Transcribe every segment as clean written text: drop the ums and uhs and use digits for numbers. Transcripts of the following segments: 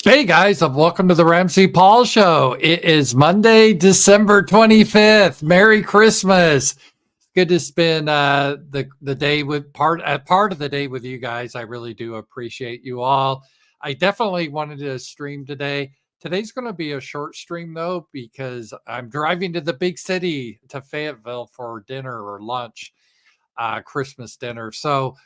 Hey guys, and welcome to the RAMZPAUL show. It is Monday, December 25th. Merry Christmas. Good to spend the day with part of the day with you guys. I really do appreciate you all. I definitely wanted to stream today. Today's going to be a short stream though, because I'm driving to the big city to Fayetteville for dinner or lunch, Christmas dinner. So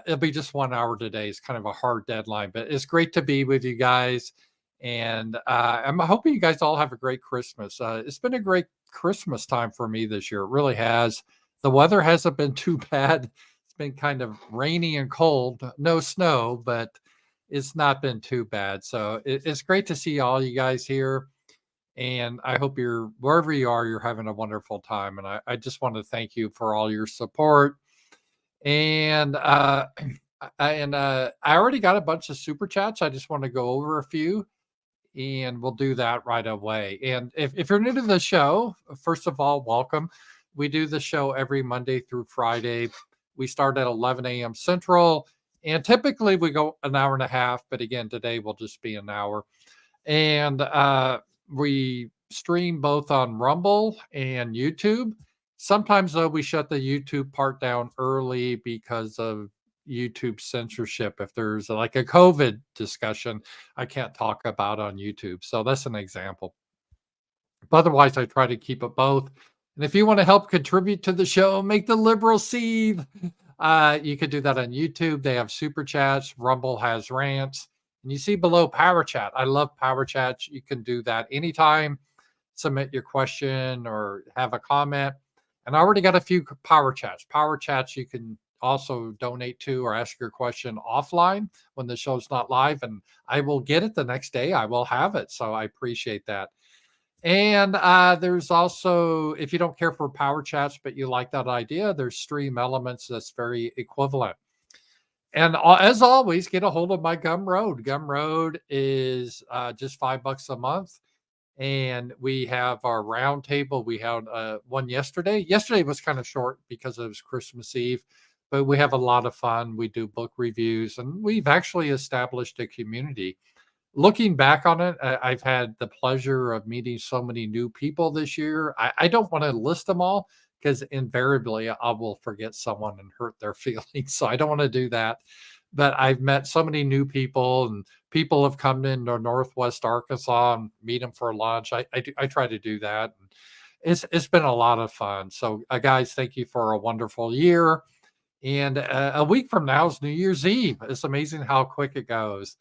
it'll be just 1 hour today. It's kind of a hard deadline, but it's great to be with you guys. And I'm hoping you guys all have a great Christmas. It's been a great Christmas time for me this year. It really has. The weather hasn't been too bad. It's been kind of rainy and cold, no snow, but it's not been too bad. So it's great to see all you guys here. And I hope you're wherever you are, you're having a wonderful time. And I just want to thank you for all your support. And I already got a bunch of super chats. I just want to go over a few, and we'll do that right away. And if you're new to the show, first of all, welcome. We do the show every Monday through Friday. We start at 11 a.m. Central, and typically we go an hour and a half. But again, today will just be an hour. And we stream both on Rumble and YouTube. Sometimes, though, we shut the YouTube part down early because of YouTube censorship. If there's like a COVID discussion, I can't talk about on YouTube. So that's an example. But otherwise, I try to keep it both. And if you want to help contribute to the show, make the liberal seethe, you could do that on YouTube. They have super chats. Rumble has rants. And you see below Power Chat. I love Power Chat. You can do that anytime. Submit your question or have a comment. And I already got a few Power Chats. Power Chats you can also donate to or ask your question offline when the show's not live. And I will get it the next day. I will have it. So I appreciate that. And there's also, if you don't care for Power Chats, but you like that idea, there's Stream Elements that's very equivalent. And as always, get a hold of my Gumroad. Gumroad is just $5 a month. And we have our roundtable. We had one yesterday. Yesterday was kind of short because it was Christmas Eve, but we have a lot of fun. We do book reviews, and we've actually established a community. Looking back on it, I've had the pleasure of meeting so many new people this year. I don't want to list them all because invariably I will forget someone and hurt their feelings. So I don't want to do that. But I've met so many new people, and people have come into Northwest Arkansas and meet them for lunch. I try to do that. It's been a lot of fun. So guys, thank you for a wonderful year. And a week from now is New Year's Eve. It's amazing how quick it goes.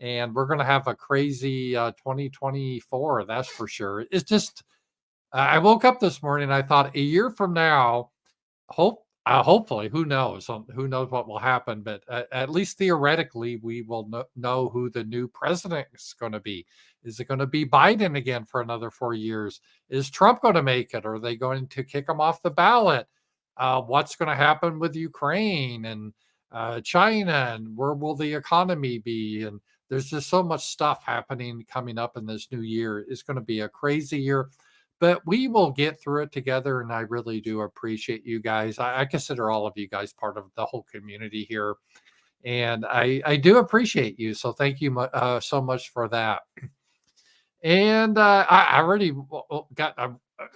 And we're going to have a crazy 2024. That's for sure. It's just, I woke up this morning. I thought a year from now, hopefully, who knows? Who knows what will happen? But at least theoretically, we will know who the new president is going to be. Is it going to be Biden again for another 4 years? Is Trump going to make it? Are they going to kick him off the ballot? What's going to happen with Ukraine and China? And where will the economy be? And there's just so much stuff happening coming up in this new year. It's going to be a crazy year. But we will get through it together, and I really do appreciate you guys. I consider all of you guys part of the whole community here, and I do appreciate you. So thank you so much for that. And I already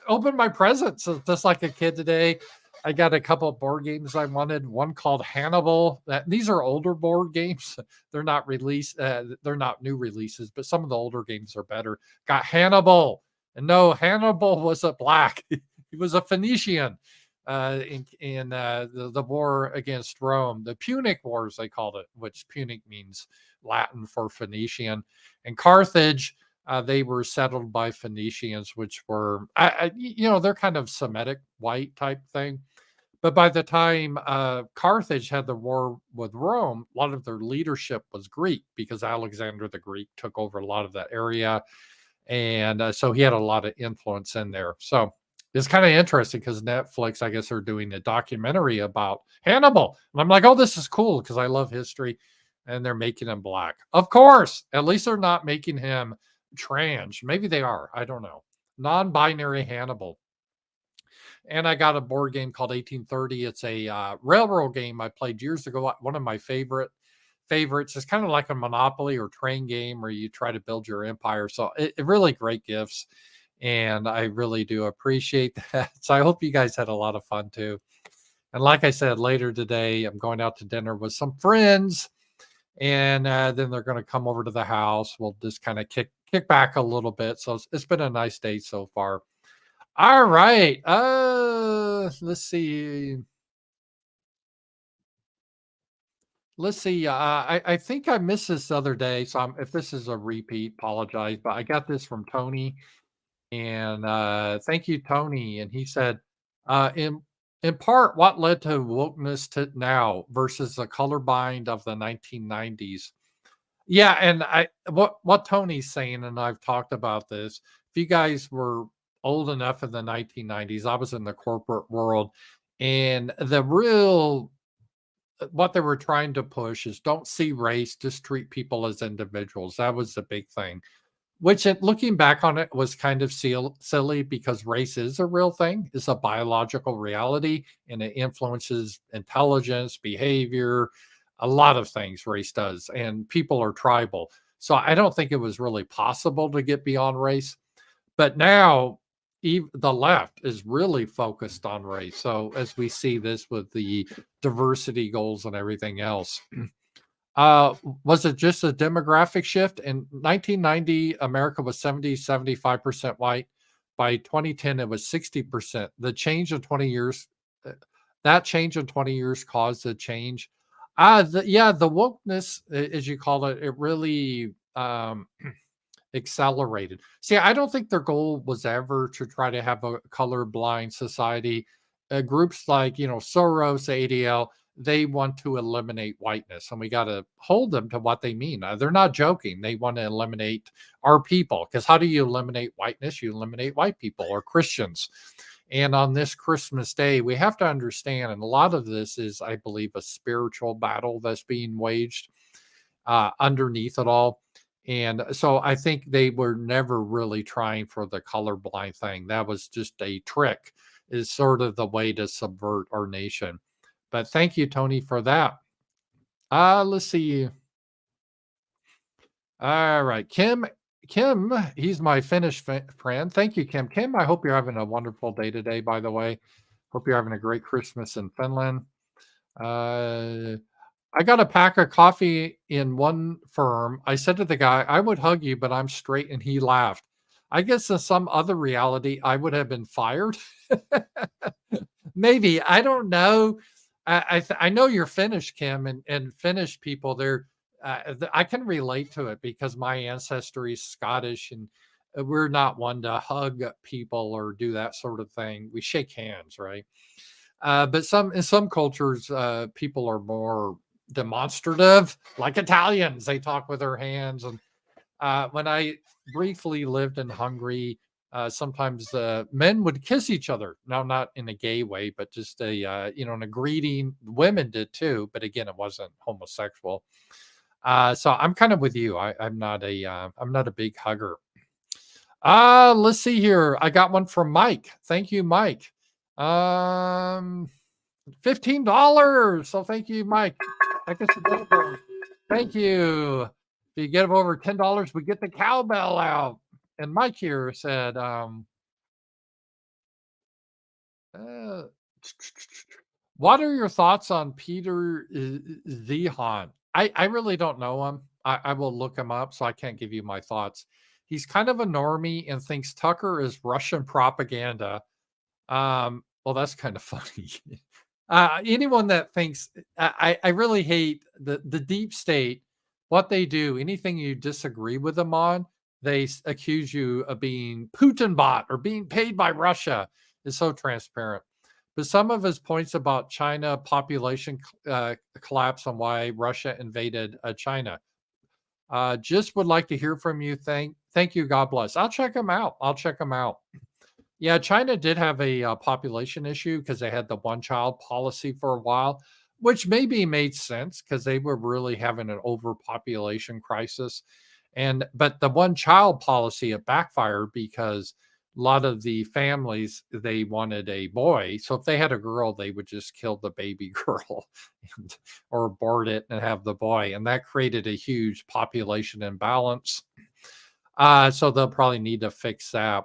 opened my presents just like a kid today. I got a couple of board games I wanted. One called Hannibal. These are older board games. They're not released. They're not new releases, but some of the older games are better. Got Hannibal. And no, Hannibal was a black. He was a Phoenician in the war against Rome, the Punic Wars, they called it, which Punic means Latin for Phoenician. And Carthage, they were settled by Phoenicians, which were, they're kind of Semitic white type thing. But by the time Carthage had the war with Rome, a lot of their leadership was Greek because Alexander the Greek took over a lot of that area. And so he had a lot of influence in there. So it's kind of interesting because Netflix, I guess, are doing a documentary about Hannibal. And I'm like, oh, this is cool because I love history. And they're making him black. Of course, at least they're not making him trans. Maybe they are. I don't know. Non-binary Hannibal. And I got a board game called 1830. It's a railroad game I played years ago. One of my favorite favorites. It's kind of like a Monopoly or train game where you try to build your empire. So it really great gifts. And I really do appreciate that. So I hope you guys had a lot of fun too. And like I said, later today, I'm going out to dinner with some friends, and then they're going to come over to the house. We'll just kind of kick back a little bit. So it's been a nice day so far. All right. Let's see. Let's see. I think I missed this other day. So if this is a repeat, apologize. But I got this from Tony, and thank you, Tony. And he said, in part, what led to wokeness to now versus the colorblind of the 1990s? Yeah, and what Tony's saying, and I've talked about this. If you guys were old enough in the 1990s, I was in the corporate world, and the real what they were trying to push is don't see race, just treat people as individuals. That was the big thing. Which, looking back on it, was kind of silly because race is a real thing, it's a biological reality, and it influences intelligence, behavior, a lot of things race does, and people are tribal. So I don't think it was really possible to get beyond race. But now, the left is really focused on race. So as we see this with the diversity goals and everything else, was it just a demographic shift? In 1990, America was 75% white. By 2010, it was 60%. The change in 20 years, that change in 20 years caused a change. Yeah, the wokeness, as you call it, it really accelerated. See, I don't think their goal was ever to try to have a colorblind society. Groups like, Soros, ADL, they want to eliminate whiteness, and we got to hold them to what they mean. They're not joking. They want to eliminate our people, because how do you eliminate whiteness? You eliminate white people or Christians. And on this Christmas day, we have to understand, and a lot of this is, I believe, a spiritual battle that's being waged underneath it all. And so I think they were never really trying for the colorblind thing. That was just a trick, is sort of the way to subvert our nation. But thank you, Tony, for that. Let's see. All right. Kim, he's my Finnish friend. Thank you, Kim. Kim, I hope you're having a wonderful day today, by the way. Hope you're having a great Christmas in Finland. I got a pack of coffee in one firm. I said to the guy, I would hug you, but I'm straight. And he laughed. I guess in some other reality, I would have been fired. Maybe. I don't know. I know you're Finnish, Kim, and Finnish people, I can relate to it because my ancestry is Scottish, and we're not one to hug people or do that sort of thing. We shake hands, right? But in some cultures, people are more demonstrative, like Italians. They talk with their hands. And when I briefly lived in Hungary, sometimes men would kiss each other. Now, not in a gay way, but just in a greeting. Women did too, but again, it wasn't homosexual. So I'm kind of with you. I'm not a big hugger. Let's see here. I got one from Mike. Thank you, Mike. $15. So thank you, Mike. I guess thank you. If you get over $10, we get the cowbell out. And Mike here said, what are your thoughts on Peter Zehan? I really don't know him. I will look him up, so I can't give you my thoughts. He's kind of a normie and thinks Tucker is Russian propaganda. Well, that's kind of funny. Anyone that thinks, I really hate the deep state, what they do, anything you disagree with them on, they accuse you of being Putin bot or being paid by Russia. Is so transparent. But some of his points about China population collapse and why Russia invaded China. Just would like to hear from you. Thank you. God bless. I'll check him out. Yeah, China did have a population issue because they had the one-child policy for a while, which maybe made sense because they were really having an overpopulation crisis. But the one-child policy, it backfired because a lot of the families, they wanted a boy. So if they had a girl, they would just kill the baby girl and, or abort it and have the boy. And that created a huge population imbalance. So they'll probably need to fix that.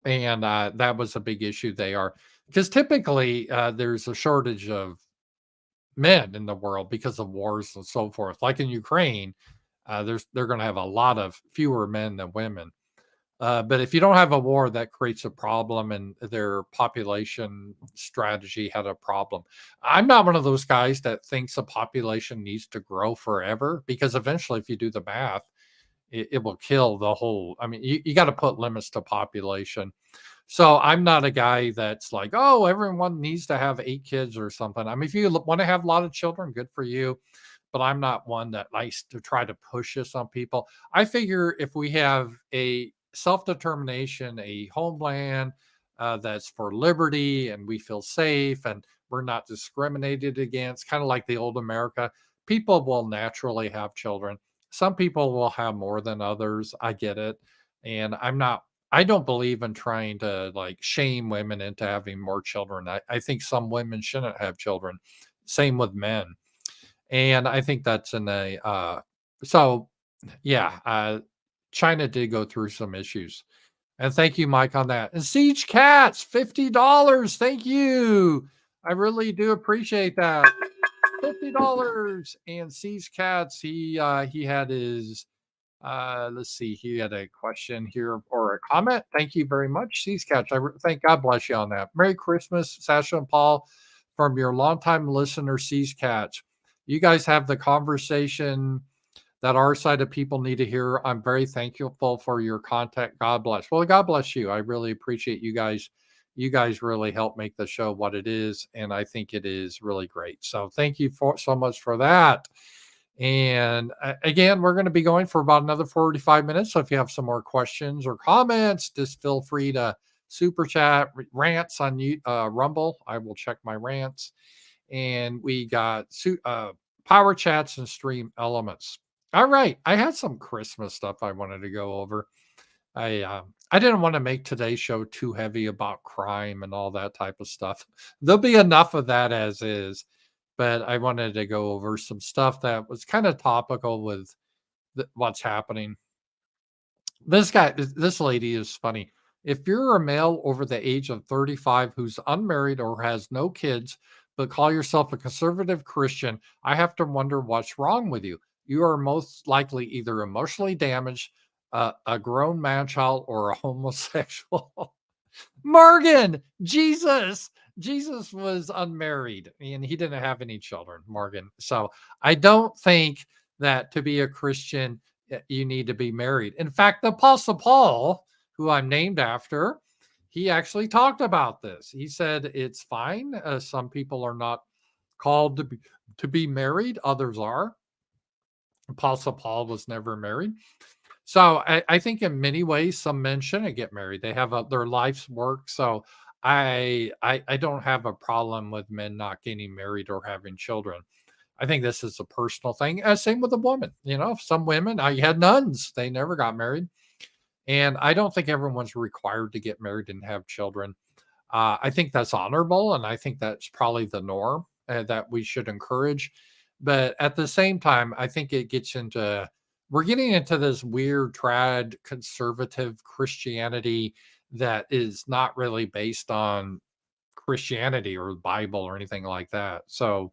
And that was a big issue they are. Because typically there's a shortage of men in the world because of wars and so forth. Like in Ukraine, they're going to have a lot of fewer men than women. But if you don't have a war, that creates a problem, and their population strategy had a problem. I'm not one of those guys that thinks a population needs to grow forever, because eventually, if you do the math, it will kill the whole. I mean, you got to put limits to population. So I'm not a guy that's like, oh, everyone needs to have 8 kids or something. I mean, if you want to have a lot of children, good for you. But I'm not one that likes to try to push this on people. I figure if we have a self-determination, a homeland that's for liberty, and we feel safe and we're not discriminated against, kind of like the old America, people will naturally have children. Some people will have more than others. I get it. And I don't believe in trying to like shame women into having more children. I think some women shouldn't have children. Same with men. And I think that's in a so yeah, China did go through some issues. And thank you, Mike, on that. And Siege Cats, $50. Thank you. I really do appreciate that. $50. And Siege Cats, he had his let's see, he had a question here or a comment. Thank you very much, Siege Cats. Thank God bless you on that. Merry Christmas, Sasha and Paul, from your longtime listener, Siege Cats. You guys have the conversation that our side of people need to hear. I'm very thankful for your contact. God bless. Well, God bless you. I really appreciate you guys. You guys really help make the show what it is, and I think it is really great. So thank you so much for that. And again, we're going to be going for about another 45 minutes. So if you have some more questions or comments, just feel free to super chat, rants on Rumble. I will check my rants. And we got power chats and stream elements. All right, I had some Christmas stuff I wanted to go over. I didn't want to make today's show too heavy about crime and all that type of stuff. There'll be enough of that as is, but I wanted to go over some stuff that was kind of topical with what's happening. This lady is funny. If you're a male over the age of 35 who's unmarried or has no kids, but call yourself a conservative Christian, I have to wonder what's wrong with you. You are most likely either emotionally damaged, a grown man child, or a homosexual. Morgan, Jesus was unmarried and he didn't have any children, Morgan. So I don't think that to be a Christian, you need to be married. In fact, the Apostle Paul, who I'm named after, he actually talked about this. He said it's fine. Some people are not called to be married, others are. Apostle Paul was never married. So I think in many ways, some men shouldn't get married. They have their life's work. So I don't have a problem with men not getting married or having children. I think this is a personal thing. Same with a woman. You know, some women, I had nuns, they never got married. And I don't think everyone's required to get married and have children. I think that's honorable. And I think that's probably the norm that we should encourage. But at the same time, I think it gets into, we're getting into this weird trad conservative Christianity that is not really based on Christianity or the Bible or anything like that. So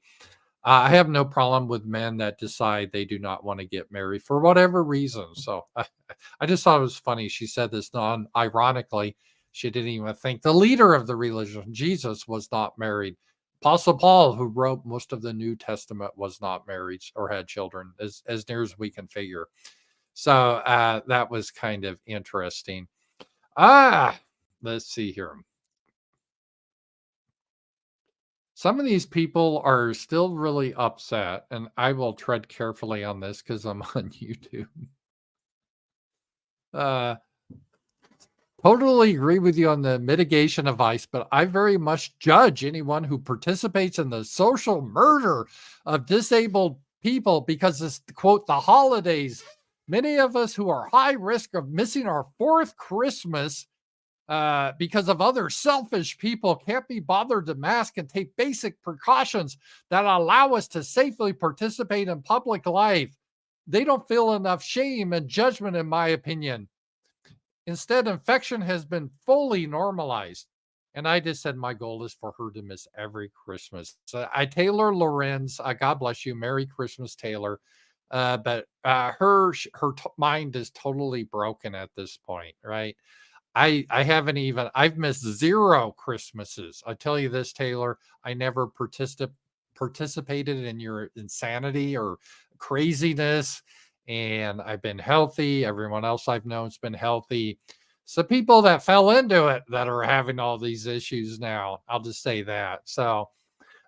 I have no problem with men that decide they do not want to get married for whatever reason. So I just thought it was funny. She said this ironically. She didn't even think the leader of the religion, Jesus, was not married. Apostle Paul, who wrote most of the New Testament, was not married or had children, as near as we can figure. So that was kind of interesting. Let's see here. Some of these people are still really upset, and I will tread carefully on this because I'm on YouTube. Totally agree with you on the mitigation of ICE, but I very much judge anyone who participates in the social murder of disabled people because it's, quote, the holidays. Many of us who are high risk of missing our fourth Christmas because of other selfish people can't be bothered to mask and take basic precautions that allow us to safely participate in public life. They don't feel enough shame and judgment, in my opinion. Instead, infection has been fully normalized. And I just said my goal is for her to miss every Christmas. So I Taylor Lorenz, God bless you, Merry Christmas, Taylor. But her mind is totally broken at this point, right? I haven't even I've missed 0 Christmases. I tell you this, Taylor, I never participated in your insanity or craziness, and I've been healthy. Everyone else I've known's been healthy. So people that fell into it that are having all these issues now, I'll just say that. So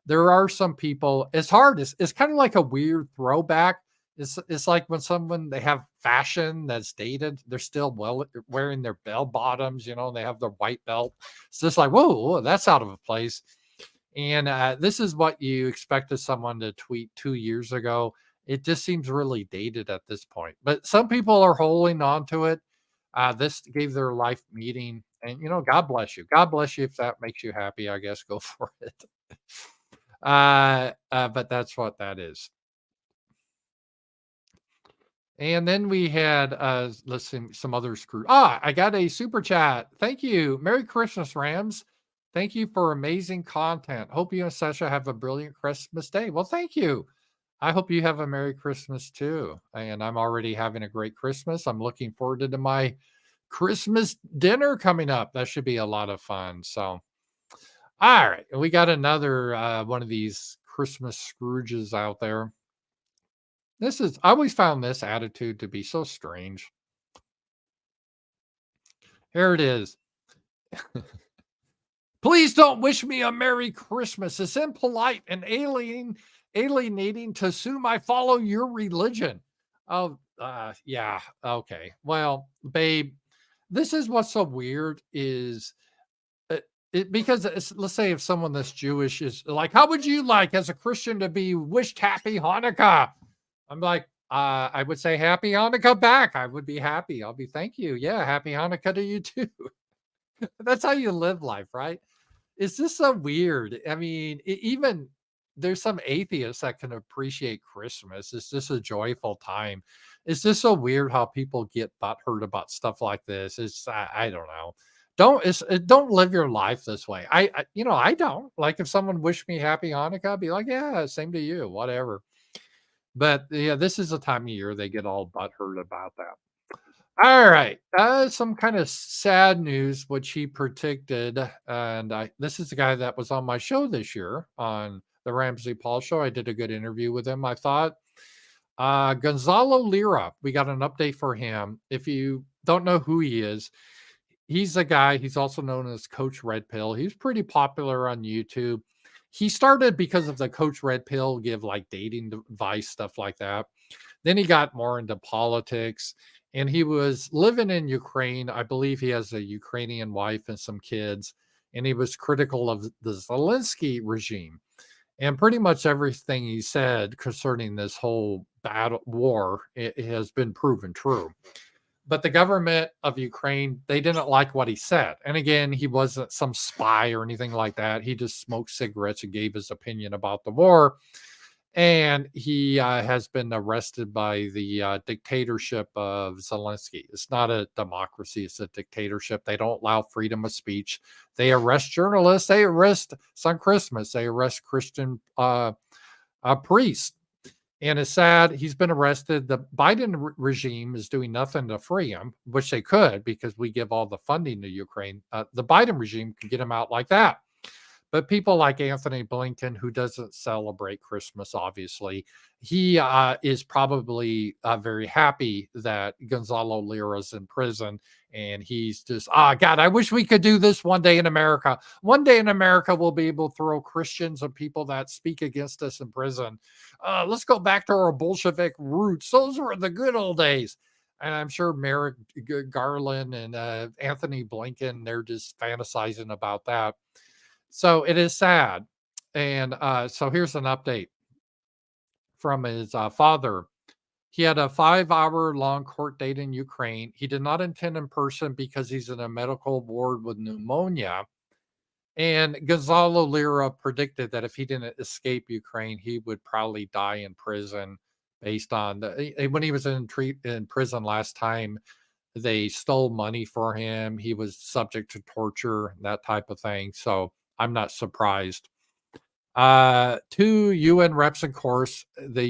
there are some people, it's hard. It's kind of like a weird throwback. It's like when someone they have fashion that's dated, they're still wearing their bell bottoms, they have their white belt. It's just like, whoa, that's out of a place. And this is what you expected someone to tweet 2 years ago. It just seems really dated at this point. But some people are holding on to it. This gave their life meaning. And, God bless you. God bless you if that makes you happy, I guess. Go for it. But that's what that is. And then we had, let's see, some other screw. I got a super chat. Thank you. Merry Christmas, Rams. Thank you for amazing content. Hope you and Sasha have a brilliant Christmas day. Well, thank you. I hope you have a Merry Christmas too. And I'm already having a great Christmas. I'm looking forward to my Christmas dinner coming up. That should be a lot of fun. So, all right. We got another one of these Christmas Scrooges out there. I always found this attitude to be so strange. Here it is. Please don't wish me a Merry Christmas. It's impolite and alienating to assume I follow your religion. Oh, yeah. Okay. Well, babe, this is what's so weird is because let's say if someone that's Jewish is like, how would you like as a Christian to be wished happy Hanukkah? I'm like, I would say happy Hanukkah back. I would be happy. I'll be thank you. Yeah, happy Hanukkah to you too. That's how you live life, right? Is this so weird? I mean, even there's some atheists that can appreciate Christmas. It's just a joyful time. It's just so weird how people get butthurt about stuff like this. I don't know. Don't live your life this way. I don't like if someone wished me happy Hanukkah, I'd be like, yeah, same to you, whatever. But yeah, this is the time of year they get all butthurt about that. All right. Some kind of sad news, which he predicted. And this is the guy that was on my show this year on the Ramsey Paul show. I did a good interview with him, I thought. Gonzalo Lira, we got an update for him. If you don't know who he is, he's a guy, he's also known as Coach Red Pill. He's pretty popular on YouTube. He started because of the Coach Red Pill, give like dating advice, stuff like that. Then he got more into politics and he was living in Ukraine. I believe he has a Ukrainian wife and some kids. And he was critical of the Zelensky regime. And pretty much everything he said concerning this whole battle war it has been proven true. But the government of Ukraine, they didn't like what he said. And again, he wasn't some spy or anything like that. He just smoked cigarettes and gave his opinion about the war. And he has been arrested by the dictatorship of Zelensky. It's not a democracy, it's a dictatorship. They don't allow freedom of speech. They arrest journalists. They arrest, it's on Christmas, they arrest Christian priests. And it's sad, he's been arrested. The Biden regime is doing nothing to free him, which they could because we give all the funding to Ukraine. The Biden regime could get him out like that. But people like Anthony Blinken, who doesn't celebrate Christmas, obviously, he is probably very happy that Gonzalo Lira's in prison. And he's just, God, I wish we could do this one day in America. One day in America, we'll be able to throw Christians and people that speak against us in prison. Let's go back to our Bolshevik roots. Those were the good old days. And I'm sure Merrick Garland and Anthony Blinken, they're just fantasizing about that. So it is sad. And so here's an update from his father. He had a 5-hour long court date in Ukraine. He did not attend in person because he's in a medical ward with pneumonia. And Gonzalo Lira predicted that if he didn't escape Ukraine, he would probably die in prison based on when he was in prison last time, they stole money for him. He was subject to torture, that type of thing. So I'm not surprised. Two UN reps, of course, the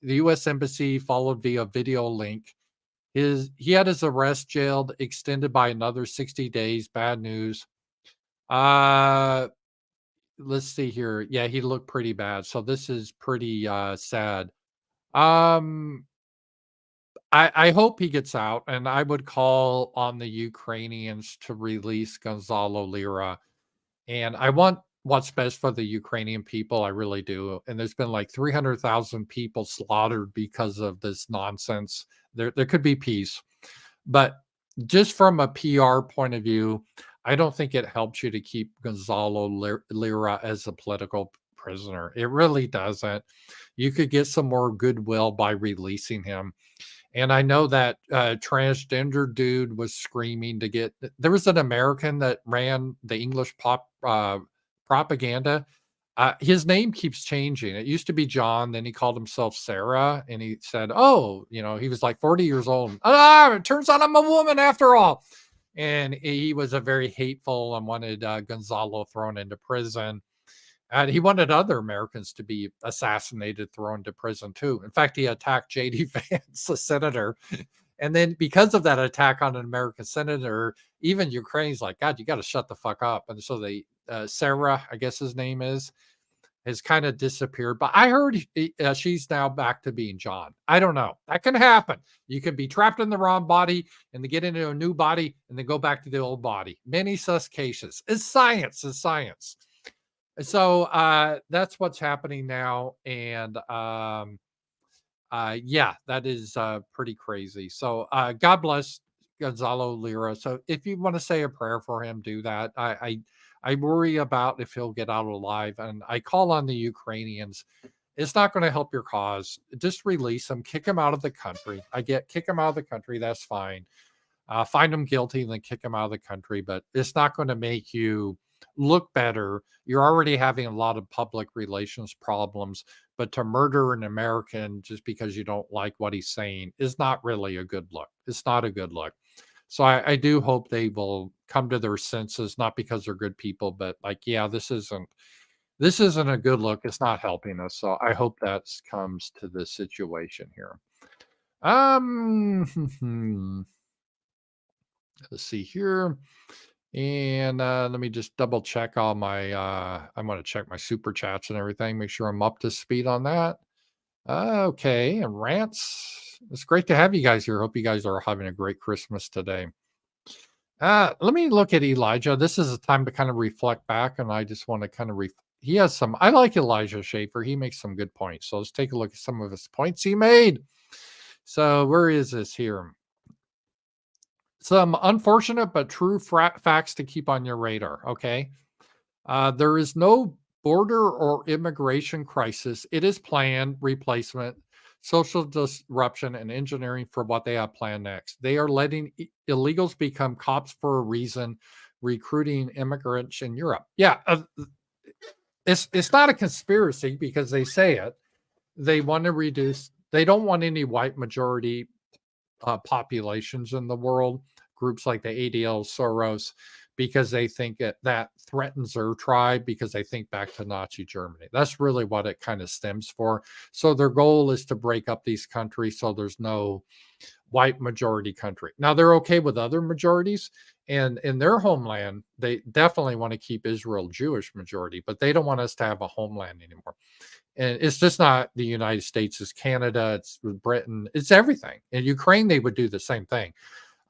U.S. Embassy followed via video link. He had his arrest jailed, extended by another 60 days. Bad news. Uh, let's see here. Yeah, he looked pretty bad. So this is pretty sad. Um, I hope he gets out, and I would call on the Ukrainians to release Gonzalo Lira. And I want what's best for the Ukrainian people. I really do. And there's been like 300,000 people slaughtered because of this nonsense. There could be peace. But just from a PR point of view, I don't think it helps you to keep Gonzalo Lira as a political prisoner. It really doesn't. You could get some more goodwill by releasing him. And I know that transgender dude was screaming to get. There was an American that ran the English propaganda. His name keeps changing. It used to be John, then he called himself Sarah, and he said, "Oh, he was like 40 years old. It turns out I'm a woman after all." And he was a very hateful and wanted Gonzalo thrown into prison. And he wanted other Americans to be assassinated, thrown to prison too. In fact, he attacked J.D. Vance, a senator. And then because of that attack on an American senator, even Ukraine's like, God, you got to shut the fuck up. And so Sarah, I guess his name is, has kind of disappeared. But I heard she's now back to being John. I don't know. That can happen. You can be trapped in the wrong body and then get into a new body and then go back to the old body. Many such cases. It's science. It's science. So that's what's happening now. And yeah, that is pretty crazy. So God bless Gonzalo Lira. So if you want to say a prayer for him, do that. I worry about if he'll get out alive. And I call on the Ukrainians. It's not going to help your cause. Just release him, kick him out of the country. Kick him out of the country. That's fine. Find him guilty and then kick him out of the country. But it's not going to make you look better. You're already having a lot of public relations problems, but to murder an American just because you don't like what he's saying is not really a good look. It's not a good look. So I do hope they will come to their senses, not because they're good people, but like, yeah, this isn't a good look. It's not helping us. So I hope that comes to this situation here. Let's see here. And let me just double check all my I'm going to check my super chats and everything, make sure I'm up to speed on that. Okay, and rants. It's great to have you guys here. Hope you guys are having a great Christmas today. Let me look at Elijah. This is a time to kind of reflect back, and I just want to kind of he has some. I like Elijah Schaefer. He makes some good points. So let's take a look at some of his points he made. So where is this here? Some unfortunate but true facts to keep on your radar. Okay. There is no border or immigration crisis. It is planned replacement, social disruption, and engineering for what they have planned next. They are letting illegals become cops for a reason, recruiting immigrants in Europe. Yeah. It's not a conspiracy because they say it. They want to reduce, they don't want any white majority populations in the world, groups like the ADL, Soros, because they think that threatens their tribe because they think back to Nazi Germany. That's really what it kind of stems for. So their goal is to break up these countries so there's no white majority country. Now they're okay with other majorities, and in their homeland, they definitely want to keep Israel Jewish majority, but they don't want us to have a homeland anymore. And it's just not the United States, it's Canada, it's Britain, it's everything. In Ukraine, they would do the same thing.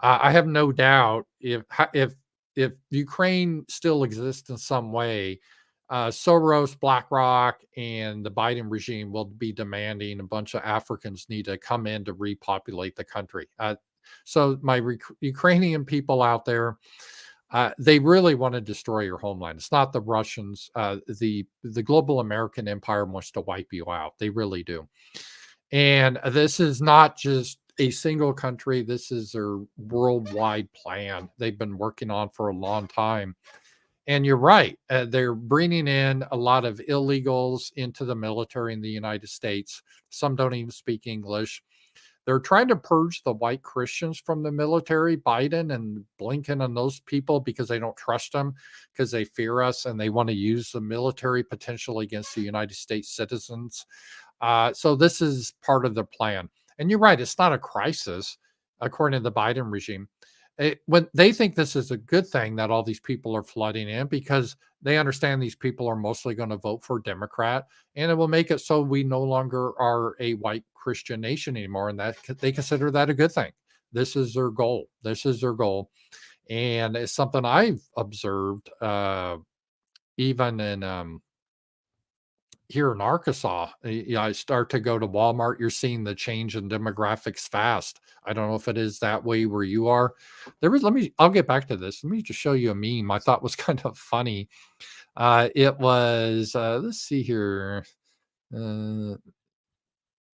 I have no doubt if Ukraine still exists in some way, Soros, BlackRock, and the Biden regime will be demanding a bunch of Africans need to come in to repopulate the country. So my Ukrainian people out there, they really want to destroy your homeland. It's not the Russians. The global American empire wants to wipe you out. They really do. And this is not just a single country. This is their worldwide plan they've been working on for a long time. And you're right. They're bringing in a lot of illegals into the military in the United States. Some don't even speak English. They're trying to purge the white Christians from the military, Biden and Blinken and those people, because they don't trust them, because they fear us and they want to use the military potentially against the United States citizens. So this is part of the plan. And you're right, it's not a crisis, according to the Biden regime. When they think this is a good thing that all these people are flooding in, because they understand these people are mostly going to vote for Democrat, and it will make it so we no longer are a white Christian nation anymore, and that they consider that a good thing. This is their goal. This is their goal, and it's something I've observed, even in here in Arkansas. I start to go to Walmart. You're seeing the change in demographics fast. I don't know if it is that way where you are. There was, I'll get back to this. Let me just show you a meme I thought was kind of funny. It was, let's see here. Uh,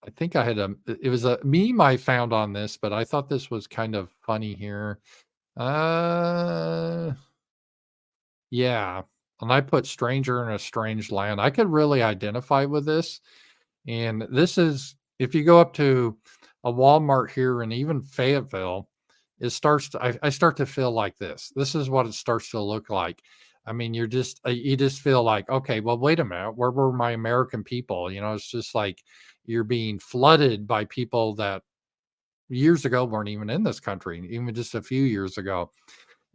I think I had it was a meme I found on this, but I thought this was kind of funny here. Uh, yeah. And I put stranger in a strange land. I could really identify with this. And this is, if you go up to a Walmart here and even Fayetteville, it starts to, I start to feel like this. This is what it starts to look like. I mean, you just feel like, okay, well, wait a minute, where were my American people? It's just like you're being flooded by people that years ago weren't even in this country, even just a few years ago.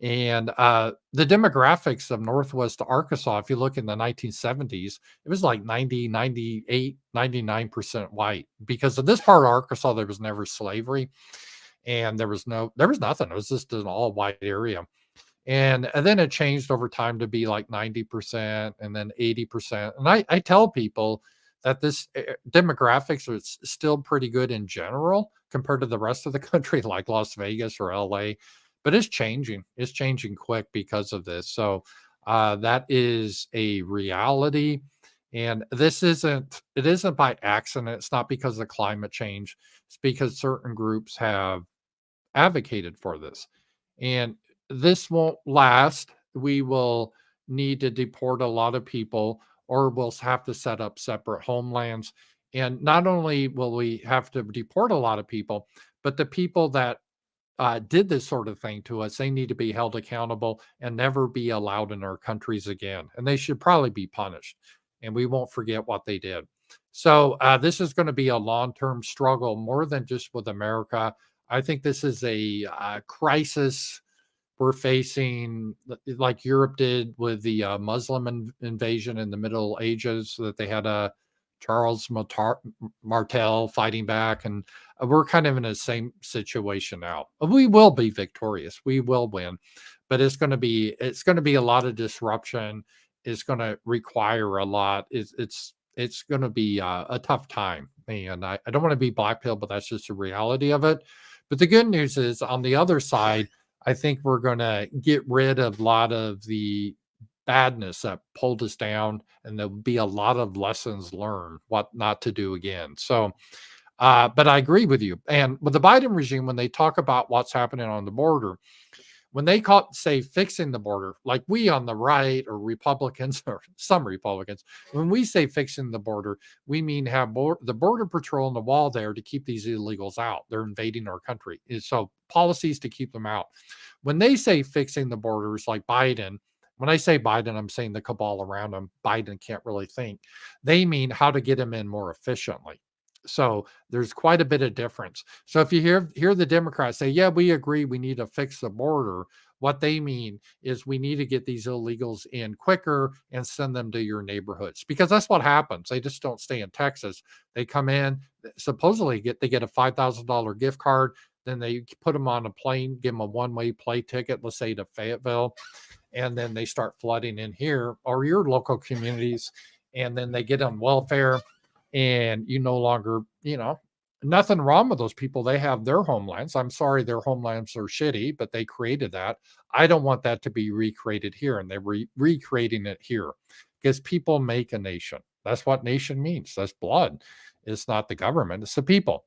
And the demographics of Northwest Arkansas, if you look in the 1970s, it was like 90, 98, 99% white. Because of this part of Arkansas, there was never slavery, and there was nothing. It was just an all white area. And then it changed over time to be like 90% and then 80%. And I tell people that this demographics is still pretty good in general compared to the rest of the country, like Las Vegas or LA, but it's changing. It's changing quick because of this. So that is a reality. And it isn't by accident. It's not because of climate change. It's because certain groups have advocated for this. And this won't last. We will need to deport a lot of people, or we'll have to set up separate homelands. And not only will we have to deport a lot of people, but the people that did this sort of thing to us, they need to be held accountable and never be allowed in our countries again. And they should probably be punished. And we won't forget what they did. So this is going to be a long-term struggle more than just with America. I think this is a crisis we're facing, like Europe did with the Muslim invasion in the Middle Ages, so that they had a Charles Martel fighting back, and we're kind of in the same situation now. We will be victorious. We will win, but it's going to be a lot of disruption. It's going to require a lot. It's going to be a tough time, and I don't want to be black pill, but that's just the reality of it. But the good news is, on the other side, I think we're going to get rid of a lot of the badness that pulled us down, and there'll be a lot of lessons learned what not to do again. So, but I agree with you. And with the Biden regime, when they talk about what's happening on the border, when they say fixing the border, like we on the right or Republicans or some Republicans, when we say fixing the border, we mean have the border patrol and the wall there to keep these illegals out. They're invading our country. So policies to keep them out. When they say fixing the borders, like Biden, when I say Biden, I'm saying the cabal around him. Biden can't really think. They mean how to get them in more efficiently. So there's quite a bit of difference. So if you hear the Democrats say, yeah, we agree, we need to fix the border, what they mean is we need to get these illegals in quicker and send them to your neighborhoods, because that's what happens. They just don't stay in Texas. They come in, supposedly they get a $5,000 gift card, then they put them on a plane, give them a one-way plane ticket, let's say to Fayetteville, and then they start flooding in here or your local communities, and then they get on welfare, and you no longer, nothing wrong with those people. They have their homelands. I'm sorry, their homelands are shitty, but they created that. I don't want that to be recreated here, and they're recreating it here, because people make a nation. That's what nation means. That's blood. It's not the government, it's the people.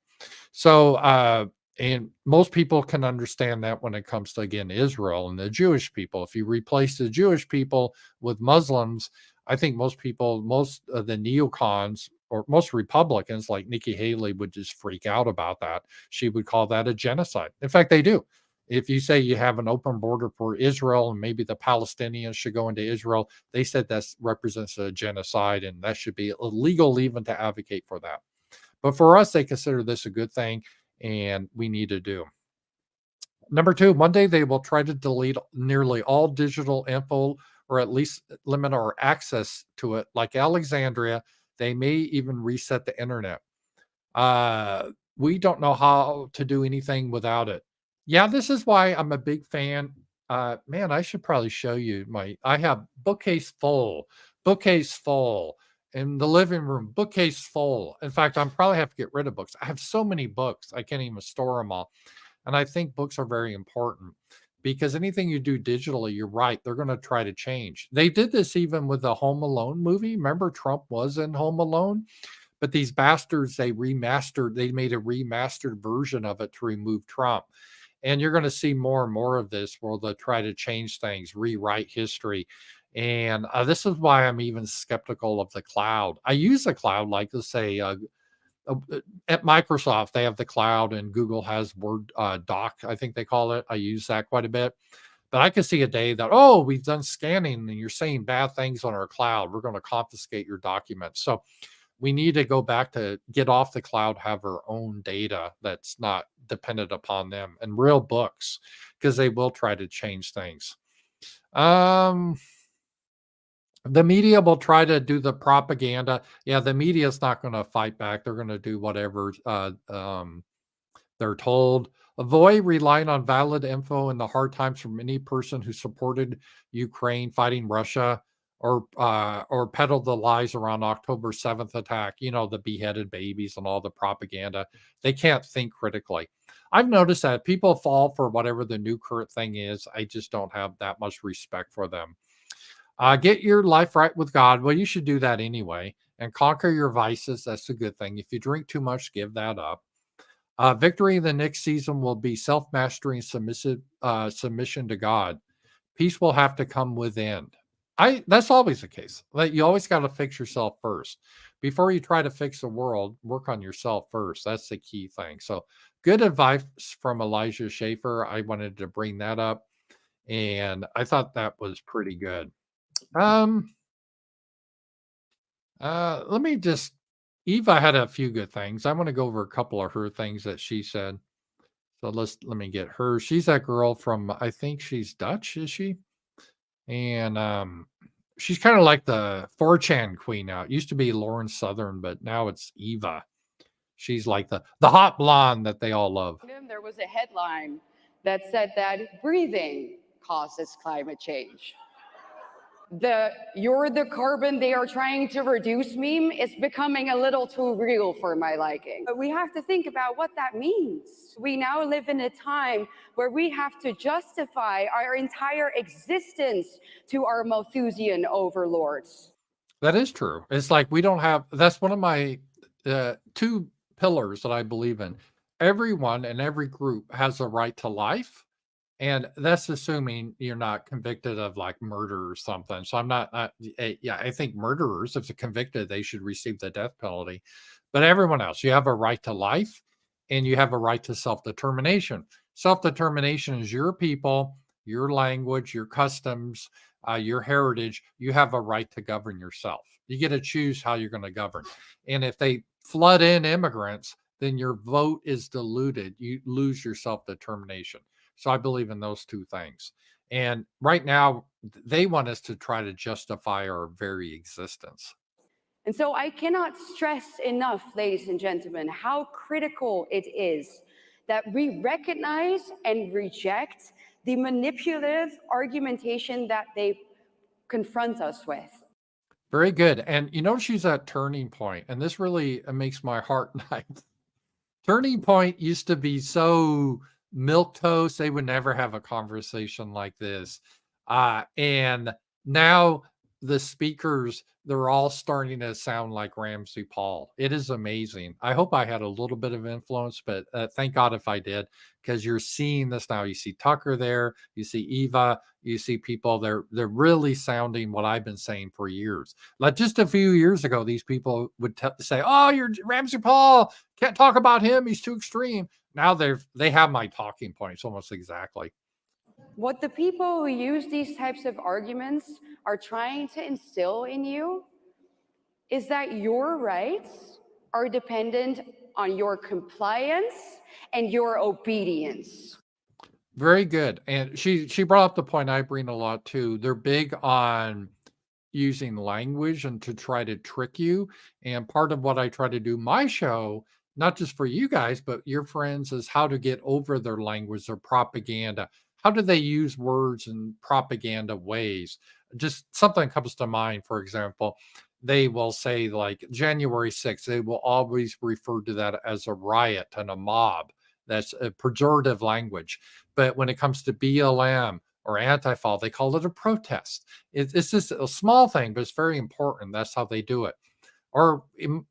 So, and most people can understand that when it comes to, again, Israel and the Jewish people. If you replace the Jewish people with Muslims, I think most people, most of the neocons or most Republicans like Nikki Haley would just freak out about that. She would call that a genocide. In fact, they do. If you say you have an open border for Israel and maybe the Palestinians should go into Israel, they said that represents a genocide and that should be illegal even to advocate for that. But for us, they consider this a good thing and we need to do. Number two, Monday, they will try to delete nearly all digital info or at least limit our access to it. Like Alexandria, they may even reset the internet. We don't know how to do anything without it. Yeah, this is why I'm a big fan. Man, I should probably show you I have bookcase full in the living room, bookcase full. In fact, I'm probably have to get rid of books. I have so many books, I can't even store them all. And I think books are very important because anything you do digitally, you're right, they're going to try to change. They did this even with the Home Alone movie. Remember, Trump was in Home Alone? But these bastards, they made a remastered version of it to remove Trump. And you're going to see more and more of this where they'll try to change things, rewrite history. And this is why I'm even skeptical of the cloud. I use the cloud, like let's say at Microsoft, they have the cloud and Google has Word Doc, I think they call it. I use that quite a bit. But I could see a day that, oh, we've done scanning and you're saying bad things on our cloud. We're going to confiscate your documents. So we need to go back to get off the cloud, have our own data that's not dependent upon them and real books because they will try to change things. The media will try to do the propaganda. Yeah, the media is not going to fight back. They're going to do whatever they're told. Avoid relying on valid info in the hard times from any person who supported Ukraine fighting Russia or peddled the lies around October 7th attack, the beheaded babies and all the propaganda. They can't think critically. I've noticed that people fall for whatever the new current thing is. I just don't have that much respect for them. Get your life right with God. Well, you should do that anyway. And conquer your vices. That's a good thing. If you drink too much, give that up. Victory in the next season will be self-mastery and submission to God. Peace will have to come within. That's always the case. Like, you always got to fix yourself first. Before you try to fix the world, work on yourself first. That's the key thing. So good advice from Elijah Schaefer. I wanted to bring that up. And I thought that was pretty good. Let me just Eva had a few good things. I want to go over a couple of her things that she said. So let me get her. She's that girl from, I think she's Dutch, is she? And she's kind of like the 4chan queen now. It used to be Loren Southern, but now it's Eva. She's like the hot blonde that they all love. There was a headline that said that breathing causes climate change. You're the carbon they are trying to reduce meme is becoming a little too real for my liking. But we have to think about what that means. We now live in a time where we have to justify our entire existence to our Malthusian overlords. That is true. It's like we don't have, that's one of my two pillars that I believe in. Everyone and every group has a right to life. And that's assuming you're not convicted of like murder or something. So I'm not, I think murderers, if they're convicted, they should receive the death penalty. But everyone else, you have a right to life and you have a right to self-determination. Self-determination is your people, your language, your customs, your heritage. You have a right to govern yourself. You get to choose how you're going to govern. And if they flood in immigrants, then your vote is diluted. You lose your self-determination. So I believe in those two things. And right now, they want us to try to justify our very existence. And so I cannot stress enough, ladies and gentlemen, how critical it is that we recognize and reject the manipulative argumentation that they confront us with. Very good. And she's at turning point, and this really makes my heart nice. Turning point used to be so milquetoast. They would never have a conversation like this. And now the speakers, they're all starting to sound like RAMZPAUL. It is amazing. I hope I had a little bit of influence, but thank God if I did, because you're seeing this now. You see Tucker there, you see Eva, you see people. They're really sounding what I've been saying for years. Like just a few years ago, these people would say, "Oh, you're RAMZPAUL. Can't talk about him. He's too extreme." Now they have my talking points almost exactly. What the people who use these types of arguments are trying to instill in you is that your rights are dependent on your compliance and your obedience. Very good. And she brought up the point I bring a lot too. They're big on using language and to try to trick you. And part of what I try to do my show, not just for you guys, but your friends, is how to get over their language or propaganda. How do they use words in propaganda ways? Just something comes to mind, for example, they will say like January 6th, they will always refer to that as a riot and a mob. That's a pejorative language. But when it comes to BLM or Antifa, they call it a protest. It's just a small thing, but it's very important. That's how they do it. Or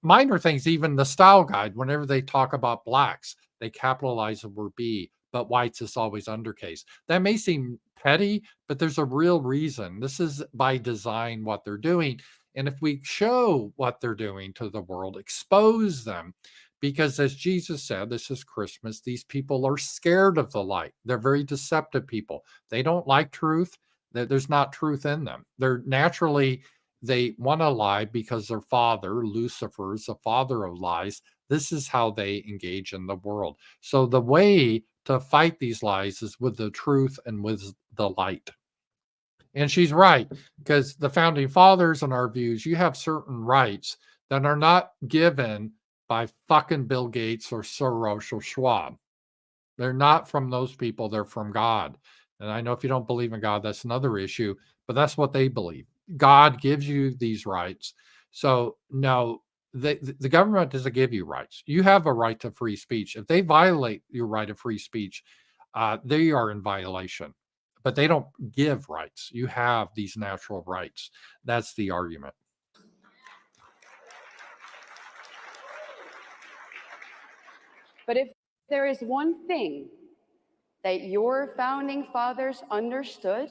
minor things, even the style guide, whenever they talk about blacks, they capitalize the word B, but whites is always undercase. That may seem petty, but there's a real reason. This is by design what they're doing. And if we show what they're doing to the world, expose them, because as Jesus said, this is Christmas, these people are scared of the light. They're very deceptive people. They don't like truth. There's not truth in them. They're naturally, they want to lie because their father, Lucifer, is the father of lies. This is how they engage in the world. So the way to fight these lies is with the truth and with the light. And she's right, because the founding fathers, in our views, you have certain rights that are not given by fucking Bill Gates or Soros or Schwab. They're not from those people, they're from God. And I know if you don't believe in God, that's another issue, but that's what they believe. God gives you these rights. So, no, the government doesn't give you rights. You have a right to free speech. If they violate your right of free speech, they are in violation. But they don't give rights. You have these natural rights. That's the argument. But if there is one thing that your founding fathers understood,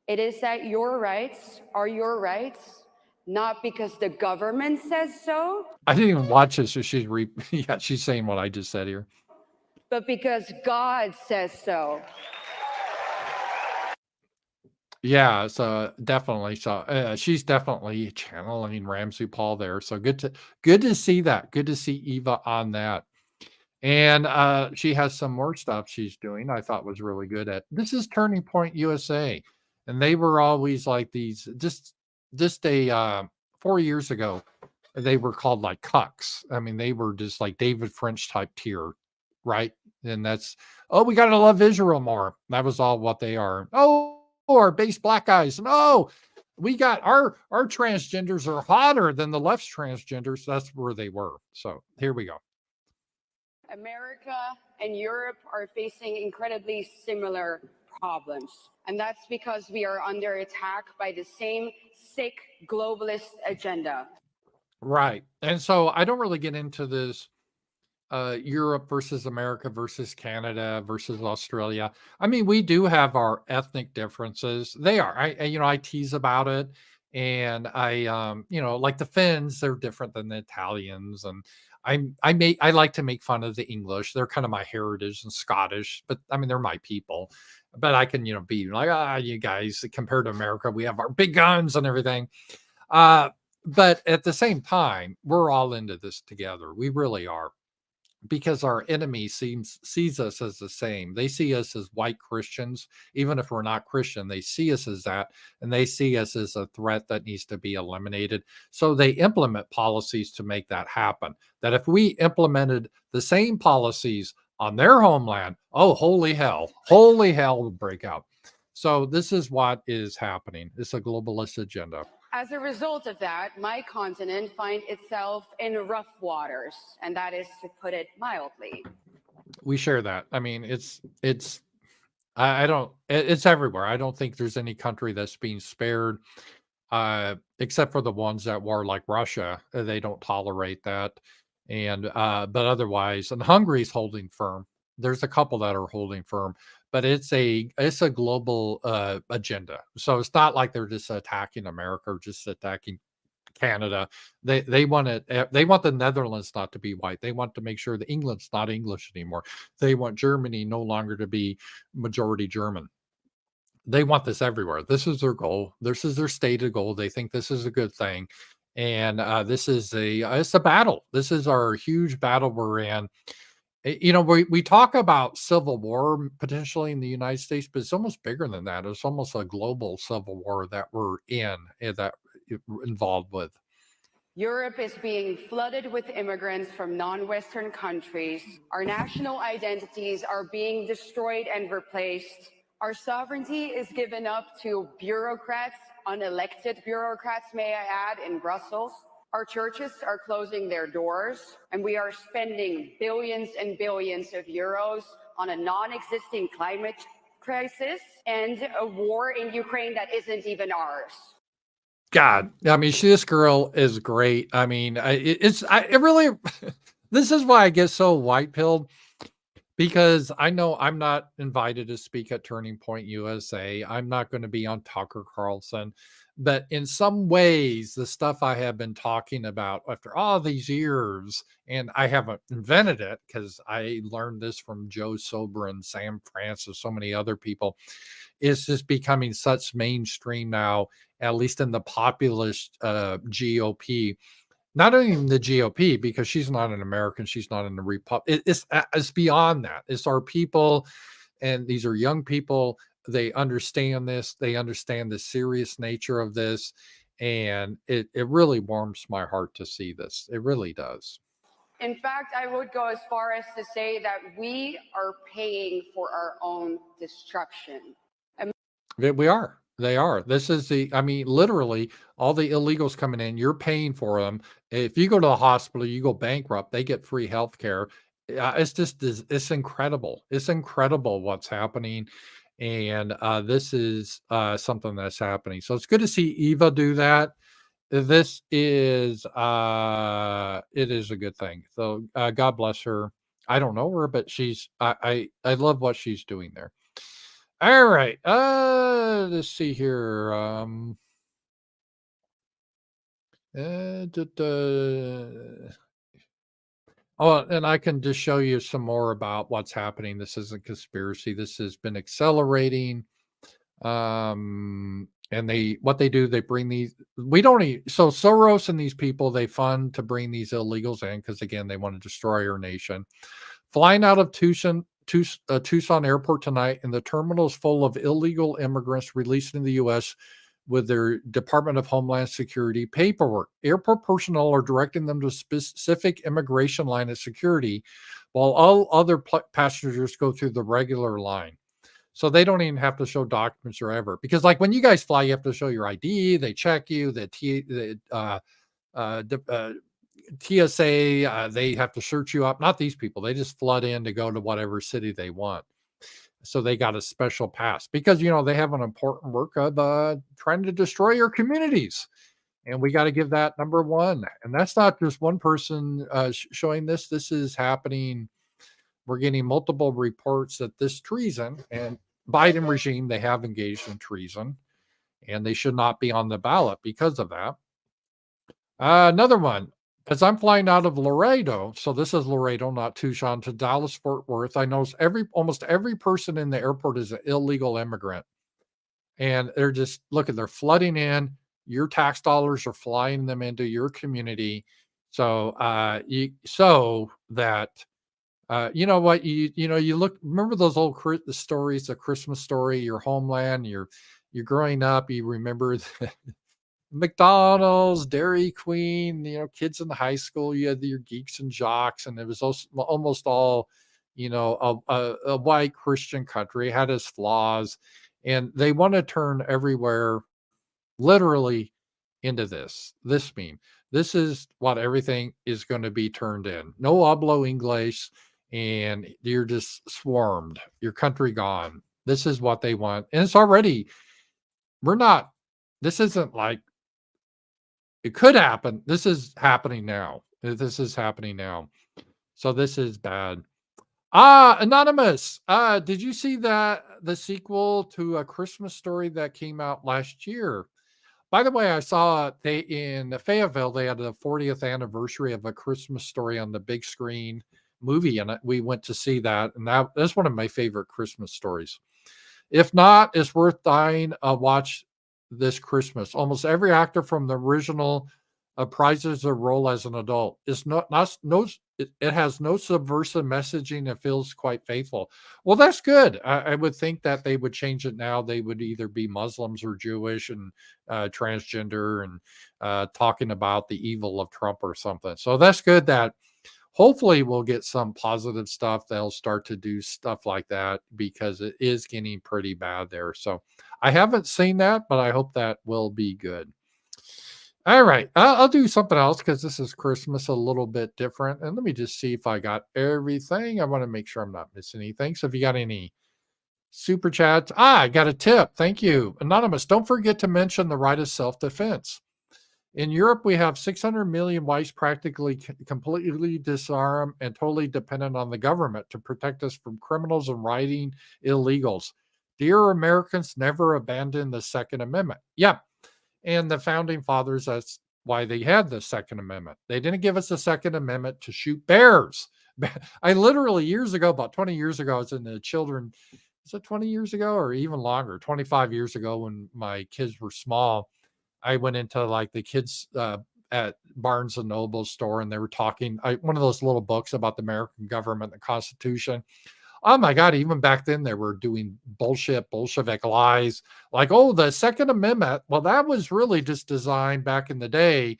it is that your rights are your rights, not because the government says so, I didn't even watch this, so yeah, she's saying what I just said here. but because God says so. Yeah, so definitely. So she's definitely channeling RAMZPAUL there. So good to see that. Good to see Eva on that. And she has some more stuff she's doing. I thought was really good at. This is Turning Point USA, and they were always like these. Just a 4 years ago, they were called like cucks. I mean, they were just like David French type tier, right? And that's, oh, we got to love Israel more. That was all what they are. Oh, our base black guys. And oh, we got our transgenders are hotter than the left's transgenders. That's where they were. So here we go. America and Europe are facing incredibly similar problems. And that's because we are under attack by the same sick globalist agenda. Right. And so I don't really get into this Europe versus America versus Canada versus Australia. I mean, we do have our ethnic differences. They are. I tease about it, and like the Finns, they're different than the Italians, and I like to make fun of the English. They're kind of my heritage and Scottish, but I mean they're my people. But I can be like, you guys compared to America, we have our big guns and everything. But at the same time, we're all into this together. We really are, because our enemy sees us as the same. They see us as white Christians, even if we're not Christian. They see us as that, and they see us as a threat that needs to be eliminated. So they implement policies to make that happen. That if we implemented the same policies on their homeland, oh, holy hell would break out. So this is what is happening. It's a globalist agenda. As a result of that, my continent finds itself in rough waters, and that is to put it mildly. We share that. I mean, I don't, it's everywhere. I don't think there's any country that's being spared. except for the ones that were like Russia. They don't tolerate that. And but otherwise, and Hungary's holding firm. There's a couple that are holding firm, but it's a global agenda. So it's not like they're just attacking America or just attacking Canada. They want it. They want the Netherlands not to be white. They want to make sure that England's not English anymore. They want Germany no longer to be majority German. They want this everywhere. This is their goal. This is their stated goal. They think this is a good thing, and this is it's a battle. This is our huge battle we're in. We talk about civil war potentially in the United States, but it's almost bigger than that. It's almost a global civil war that we're in, that we're involved with. Europe is being flooded with immigrants from non-Western countries. Our national identities are being destroyed and replaced. Our sovereignty is given up to bureaucrats, unelected bureaucrats, may I add, in Brussels. Our churches are closing their doors, and we are spending billions and billions of euros on a non-existing climate crisis and a war in Ukraine that isn't even ours. God, I mean, this girl is great. I mean, it really, this is why I get so white pilled, because I know I'm not invited to speak at Turning Point USA. I'm not going to be on Tucker Carlson, but in some ways, the stuff I have been talking about after all these years, and I haven't invented it because I learned this from Joe Sober and Sam Francis, so many other people, is just becoming such mainstream now, at least in the populist GOP. Not even the GOP, because she's not an American, she's not in the Republic. It's beyond that. It's our people, and these are young people. They understand this. They understand the serious nature of this, and it really warms my heart to see this. It really does. In fact, I would go as far as to say that we are paying for our own destruction. We are. They are. This is I mean, literally, all the illegals coming in, you're paying for them. If you go to the hospital, you go bankrupt, they get free health care. It's incredible. It's incredible what's happening. And this is something that's happening. So it's good to see Eva do that. This is it is a good thing. So God bless her. I don't know her, but I love what she's doing there. All right. Let's see here. Oh, and I can just show you some more about what's happening. This isn't conspiracy. This has been accelerating. And what they do, they bring these. We don't need. So Soros and these people, they fund to bring these illegals in because again, they want to destroy our nation. Flying out of Tucson Airport tonight, and the terminal is full of illegal immigrants released in the U.S. with their Department of Homeland Security paperwork. Airport personnel are directing them to a specific immigration line of security, while all other passengers go through the regular line. So they don't even have to show documents or ever. Because like when you guys fly, you have to show your ID. They check you. TSA, they have to search you up. Not these people. They just flood in to go to whatever city they want. So they got a special pass because, they have an important work of trying to destroy your communities. And we got to give that number one. And that's not just one person showing this. This is happening. We're getting multiple reports that this treason and Biden regime, they have engaged in treason. And they should not be on the ballot because of that. Another one. As I'm flying out of Laredo, so this is Laredo, not Tucson, to Dallas Fort Worth, I notice almost every person in the airport is an illegal immigrant. And they're just they're flooding in. Your tax dollars are flying them into your community. So you know what, you look, remember those old the stories, the Christmas story, your homeland, you're growing up, you remember McDonald's, Dairy Queen, kids in the high school, you had your geeks and jocks, and it was almost all, a white Christian country. It had its flaws, and they want to turn everywhere literally into this meme. This is what everything is going to be turned in. No hablo English, and you're just swarmed. Your country gone. This is what they want. And it's already, this isn't like It could happen. This is happening now. This is happening now. So this is bad. Anonymous. Did you see that the sequel to A Christmas Story that came out last year? By the way, I saw they in Fayetteville. They had the 40th anniversary of A Christmas Story on the big screen movie, and we went to see that. And that's one of my favorite Christmas stories. If not, it's worth dying to watch this Christmas. Almost every actor from the original prizes their role as an adult. It's it has no subversive messaging. It feels quite faithful. Well, that's good. I would think that they would change it now. They would either be Muslims or Jewish and transgender and talking about the evil of Trump or something. So that's good that hopefully we'll get some positive stuff. They'll start to do stuff like that because it is getting pretty bad there. So I haven't seen that, but I hope that will be good. All right, I'll do something else because this is Christmas a little bit different. And let me just see if I got everything. I want to make sure I'm not missing anything. So if you got any super chats, I got a tip. Thank you. Anonymous, don't forget to mention the right of self-defense. In Europe, we have 600 million whites practically completely disarmed and totally dependent on the government to protect us from criminals and rioting illegals. Dear Americans, never abandon the Second Amendment. Yep. And the founding fathers, that's why they had the Second Amendment. They didn't give us the Second Amendment to shoot bears. I literally years ago, about 20 years ago, I was in the children, is it 20 years ago or even longer, 25 years ago when my kids were small, I went into like the kids at Barnes and Noble store and they were talking, one of those little books about the American government, the Constitution. Oh my God, even back then they were doing bullshit, Bolshevik lies like, oh, the Second Amendment. Well, that was really just designed back in the day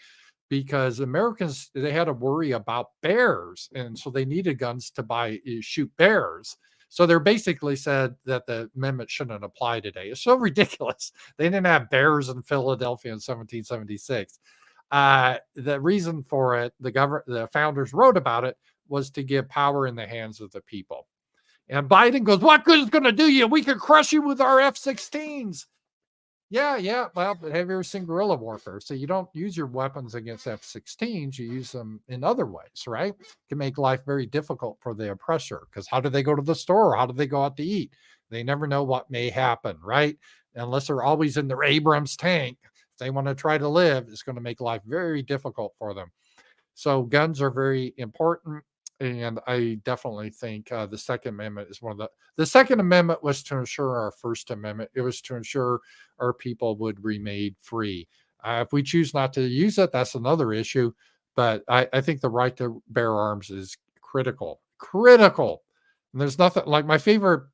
because Americans, they had to worry about bears. And so they needed guns to shoot bears. So they're basically said that the amendment shouldn't apply today. It's so ridiculous. They didn't have bears in Philadelphia in 1776. The reason for it, the founders wrote about it, was to give power in the hands of the people. And Biden goes, what good is going to do you? We could crush you with our F-16s. Yeah. Well, have you ever seen guerrilla warfare? So you don't use your weapons against F-16s. You use them in other ways, right? It can make life very difficult for the oppressor because how do they go to the store? How do they go out to eat? They never know what may happen, right? Unless they're always in their Abrams tank. If they want to try to live, it's going to make life very difficult for them. So guns are very important. And I definitely think the Second Amendment is the Second Amendment was to ensure our First Amendment. It was to ensure our people would remain free. If we choose not to use it, that's another issue. But I think the right to bear arms is critical. And there's nothing like my favorite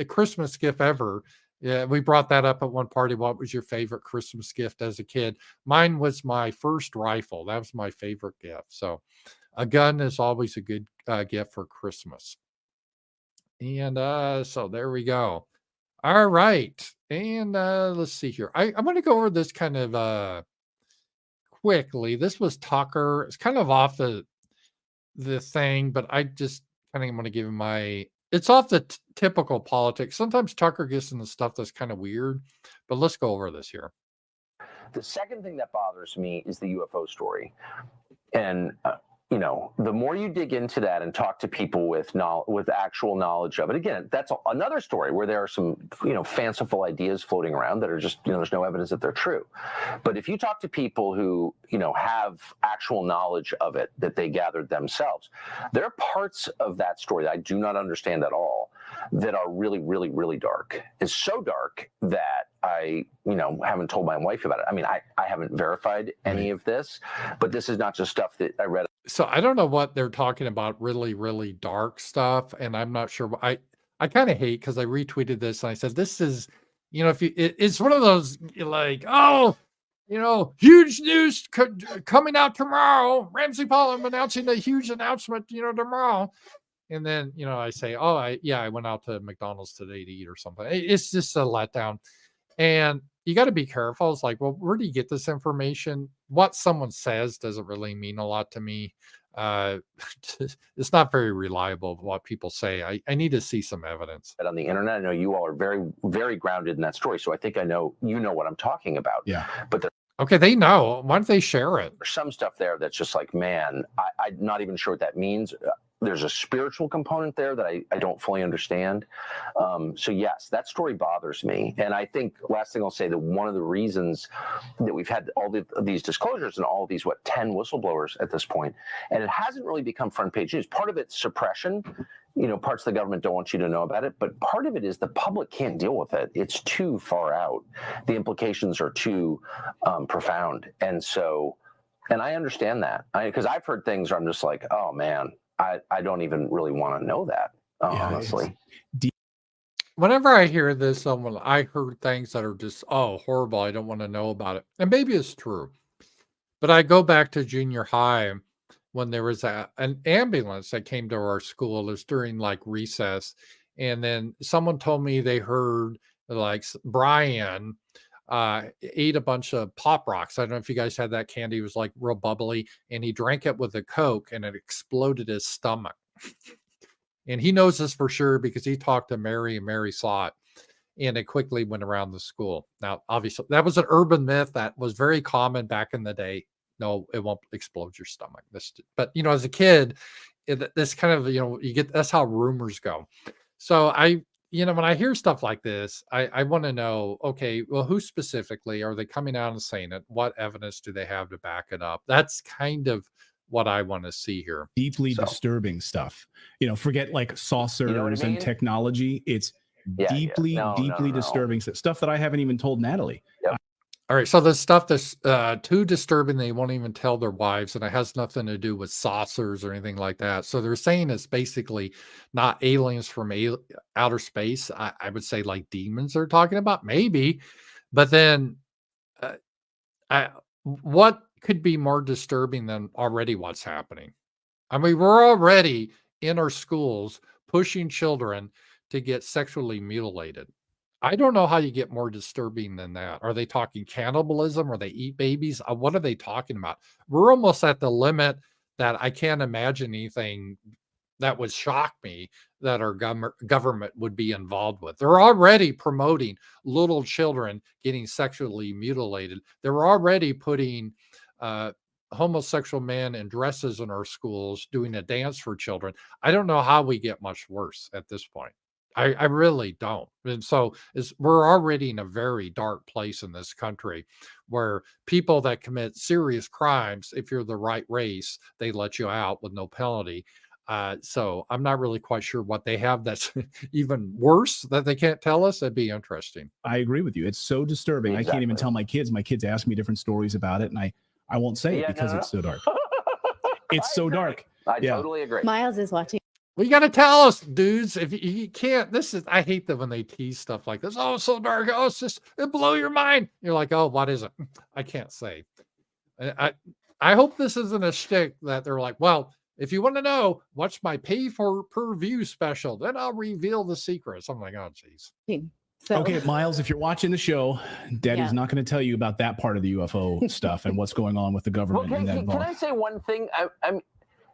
Christmas gift ever. Yeah, we brought that up at one party. What was your favorite Christmas gift as a kid? Mine was my first rifle. That was my favorite gift. So a gun is always a good gift for Christmas. And so there we go. All right. And let's see here. I'm going to go over this kind of quickly. This was Tucker. It's kind of off the thing, but I just kind of want to give him it's off the typical politics. Sometimes Tucker gets into stuff that's kind of weird, but let's go over this here. The second thing that bothers me is the UFO story. And the more you dig into that and talk to people with actual knowledge of it, again, that's another story where there are some, fanciful ideas floating around that are just, there's no evidence that they're true. But if you talk to people who, have actual knowledge of it that they gathered themselves, there are parts of that story that I do not understand at all that are really, really, really dark. It's so dark that I, haven't told my wife about it. I mean, I haven't verified any of this, but this is not just stuff that I read. So I don't know what they're talking about, really, really dark stuff. And I'm not sure. I kind of hate because I retweeted this and I said, this is, it's one of those like, oh, huge news coming out tomorrow. RAMZPAUL, I'm announcing a huge announcement, tomorrow. And then, I say, oh, I went out to McDonald's today to eat or something. It's just a letdown. And you got to be careful. It's like, well, where do you get this information? What someone says doesn't really mean a lot to me. It's not very reliable what people say. I need to see some evidence. On the internet, I know you all are very, very grounded in that story. So I think I know, what I'm talking about. Yeah. But Okay, they know. Why don't they share it? There's some stuff there that's just like, man, I'm not even sure what that means. There's a spiritual component there that I don't fully understand. So yes, that story bothers me. And I think last thing I'll say, that one of the reasons that we've had all these disclosures and all of these, 10 whistleblowers at this point, and it hasn't really become front page news. Part of it's suppression. Parts of the government don't want you to know about it, but part of it is the public can't deal with it. It's too far out. The implications are too profound. And I understand that, because I've heard things where I'm just like, oh man, I don't even really want to know that, honestly. Whenever I hear this, I heard things that are just, horrible. I don't want to know about it. And maybe it's true. But I go back to junior high when there was an ambulance that came to our school. It was during like recess. And then someone told me they heard like Brian ate a bunch of Pop Rocks. I don't know if you guys had that candy. It was like real bubbly, and he drank it with a Coke, and it exploded his stomach. And he knows this for sure because he talked to Mary, and Mary saw it, and it quickly went around the school. Now, obviously, that was an urban myth that was very common back in the day. No, it won't explode your stomach. But as a kid, this kind of you get, that's how rumors go. So when I hear stuff like this, I want to know, okay, well, who specifically are they coming out and saying it? What evidence do they have to back it up? That's kind of what I want to see here. Deeply disturbing stuff. Forget like saucers and technology. It's deeply disturbing stuff that I haven't even told Natalie. Yep. All right, so the stuff that's too disturbing, they won't even tell their wives, and it has nothing to do with saucers or anything like that. So they're saying it's basically not aliens from outer space. I would say like demons they're talking about, maybe. But then what could be more disturbing than already what's happening? I mean, we're already in our schools pushing children to get sexually mutilated. I don't know how you get more disturbing than that. Are they talking cannibalism? Or they eat babies? What are they talking about? We're almost at the limit that I can't imagine anything that would shock me that our government would be involved with. They're already promoting little children getting sexually mutilated. They're already putting homosexual men in dresses in our schools, doing a dance for children. I don't know how we get much worse at this point. I really don't. And so we're already in a very dark place in this country where people that commit serious crimes, if you're the right race, they let you out with no penalty. So I'm not really quite sure what they have that's even worse that they can't tell us. That'd be interesting. I agree with you. It's so disturbing. Exactly. I can't even tell my kids. My kids ask me different stories about it, and I won't say it because it's so dark. It's so dark. I totally agree. Miles is watching. Well, you got to tell us, dudes. If you can't, I hate them when they tease stuff like this. Oh, it's so dark. Oh, it blow your mind. You're like, oh, what is it? I can't say. I hope this isn't a shtick that they're like, well, if you want to know, watch my per view special. Then I'll reveal the secrets. I'm like, oh, geez. So, okay, Miles, if you're watching the show, Daddy's not going to tell you about that part of the UFO stuff and what's going on with the government. Can I say one thing?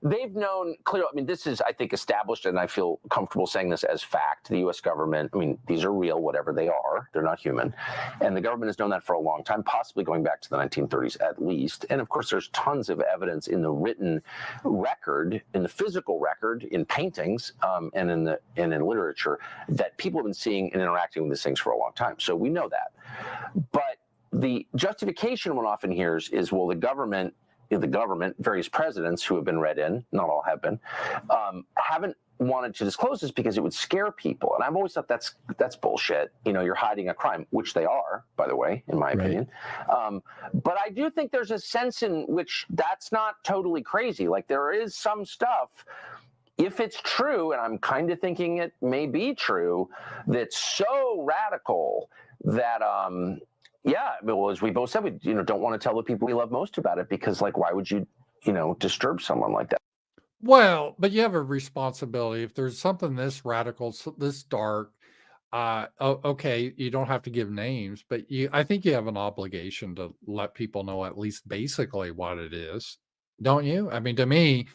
They've known clearly. I mean, this is, I think, established, and I feel comfortable saying this as fact. The U.S. government, I mean, these are real, whatever they are. They're not human. And the government has known that for a long time, possibly going back to the 1930s at least. And of course, there's tons of evidence in the written record, in the physical record, in paintings, and in literature that people have been seeing and interacting with these things for a long time. So we know that. But the justification one often hears is, well, the government, various presidents who have been read in, not all have been, haven't wanted to disclose this because it would scare people. And I've always thought that's bullshit. You're hiding a crime, which they are, by the way, in my opinion. But I do think there's a sense in which that's not totally crazy. Like, there is some stuff, if it's true, and I'm kind of thinking it may be true, that's so radical that yeah, well, as we both said, we don't want to tell the people we love most about it because, like, why would you disturb someone like that? Well, but you have a responsibility. If there's something this radical, this dark, okay, you don't have to give names, but I think you have an obligation to let people know at least basically what it is, don't you? I mean, to me,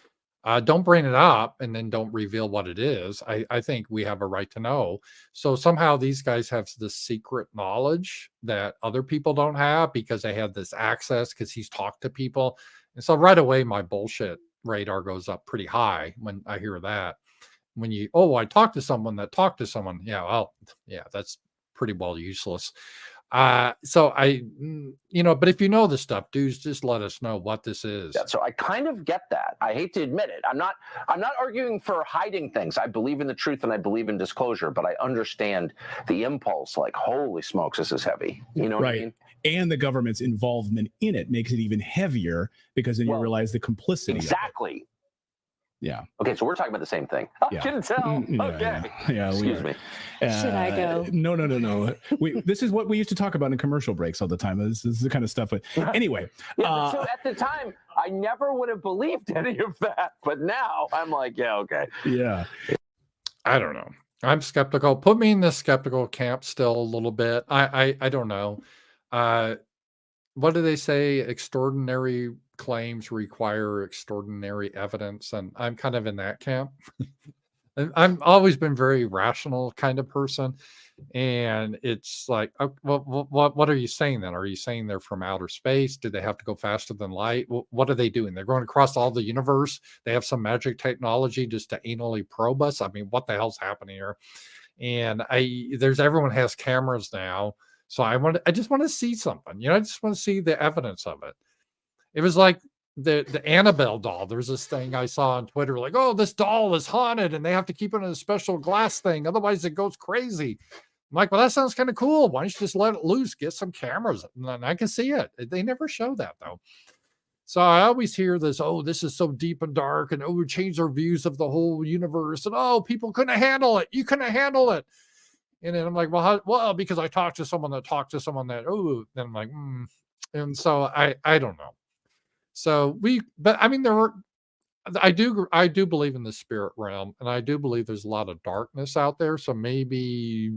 Don't bring it up and then don't reveal what it is. I think we have a right to know. So somehow these guys have this secret knowledge that other people don't have because they have this access because he's talked to people. And so right away, my bullshit radar goes up pretty high when I hear that. When I talked to someone that talked to someone. Yeah, well, yeah, that's pretty well useless. So but if you know this stuff, dudes, just let us know what this is. Yeah, so I kind of get that. I hate to admit it. I'm not arguing for hiding things. I believe in the truth and I believe in disclosure, but I understand the impulse. Like, holy smokes, this is heavy. You know what I mean? And the government's involvement in it makes it even heavier because then you realize the complicity. Exactly. Yeah. Okay, so we're talking about the same thing. I can tell. Okay. Yeah. Excuse me. Should I go? No. This is what we used to talk about in commercial breaks all the time. This is the kind of stuff. Anyway. So at the time, I never would have believed any of that. But now I'm like, yeah, okay. Yeah. I don't know. I'm skeptical. Put me in the skeptical camp still a little bit. I don't know. What do they say? Extraordinary claims require extraordinary evidence, and I'm kind of in that camp. I've always been very rational kind of person, and it's like, what are you saying then? Are you saying they're from outer space? Do they have to go faster than light? What are they doing? They're going across all the universe. They have some magic technology just to anally probe us. I mean, what the hell's happening here? And everyone has cameras now. So I just want to see something, I just want to see the evidence of it. It was like the Annabelle doll. There's this thing I saw on Twitter, like, oh, this doll is haunted and they have to keep it in a special glass thing. Otherwise it goes crazy. I'm like, well, that sounds kind of cool. Why don't you just let it loose? Get some cameras and I can see it. They never show that though. So I always hear this, oh, this is so deep and dark and it change our views of the whole universe. And oh, people couldn't handle it. You couldn't handle it. And then I'm like, well, because I talked to someone that talked to someone that, then I'm like, And so I don't know. So but I mean, I do believe in the spirit realm, and I do believe there's a lot of darkness out there. So maybe